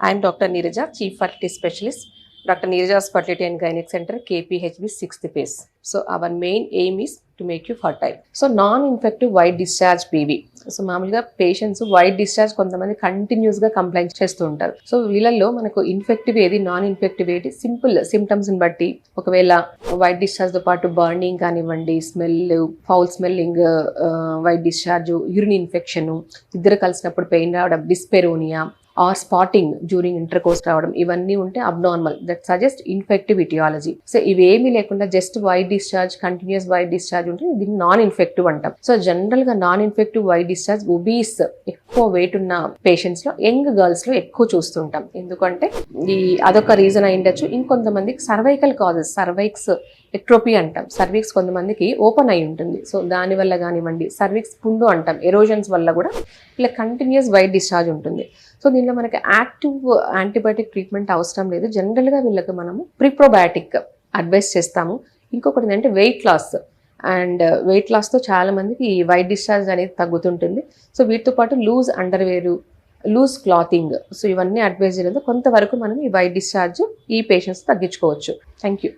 I am Dr. Neeraja, Chief Fertility Specialist, Dr. Neeraja's Fertility and Gynec Center, KPHB 6th phase. So our main aim is to make you fertile. So non-infective white discharge PV. So మామూలుగా patients white discharge కొంతమంది కంటిన్యూస్గా complaint చేస్తూ ఉంటారు. So వీళ్ళల్లో మనకు infective ఏది, non infective ఏది, simple సిమ్టమ్స్ని బట్టి ఒకవేళ వైట్ డిశ్చార్జ్తో పాటు బర్నింగ్ కానివ్వండి, smell, foul smelling, white discharge, urine infection, ఇద్దరు కలిసినప్పుడు పెయిన్ రావడం, డిస్పెరోనియా ఆర్ స్పాటింగ్ డ్యూరింగ్ ఇంటర్కోర్స్ రావడం, ఇవన్నీ ఉంటే abnormal, that suggest infective etiology. So ఇవేమీ లేకుండా just white discharge, continuous white discharge ఉంటే దీన్ని నాన్ ఇన్ఫెక్టివ్ అంటాం. సో జనరల్ గా non infective white discharge obese, ఎక్కువ వెయిట్ ఉన్న పేషెంట్స్ లో, యంగ్ గర్ల్స్ లో ఎక్కువ చూస్తుంటాం. ఎందుకంటే అదొక రీజన్ అయి ఉండొచ్చు. ఇంకొంతమందికి సర్వైకల్ కాజెస్, సర్వైక్స్ ఎక్ట్రోపీ అంటాం, సర్విక్స్ కొంతమందికి ఓపెన్ అయి ఉంటుంది. సో దానివల్ల కానివ్వండి, సర్విక్స్ పుండు అంటాం, ఎరోజన్స్ వల్ల కూడా ఇలా కంటిన్యూస్ వైట్ డిశ్చార్జ్ ఉంటుంది. సో దీనిలో మనకి యాక్టివ్ యాంటీబయాటిక్ ట్రీట్మెంట్ అవసరం లేదు. జనరల్గా వీళ్ళకి మనము ప్రీప్రోబయాటిక్ అడ్వైస్ చేస్తాము. ఇంకొకటి ఏంటంటే వెయిట్ లాస్, అండ్ వెయిట్ లాస్తో చాలా మందికి ఈ వైట్ డిశ్చార్జ్ అనేది తగ్గుతుంటుంది. సో వీటితో పాటు లూజ్ అండర్వేరు, లూజ్ క్లాతింగ్, సో ఇవన్నీ అడ్వైజ్ చేయడంతో కొంతవరకు మనం ఈ వైట్ డిశ్చార్జ్ ఈ పేషెంట్స్ తగ్గించుకోవచ్చు. Thank you.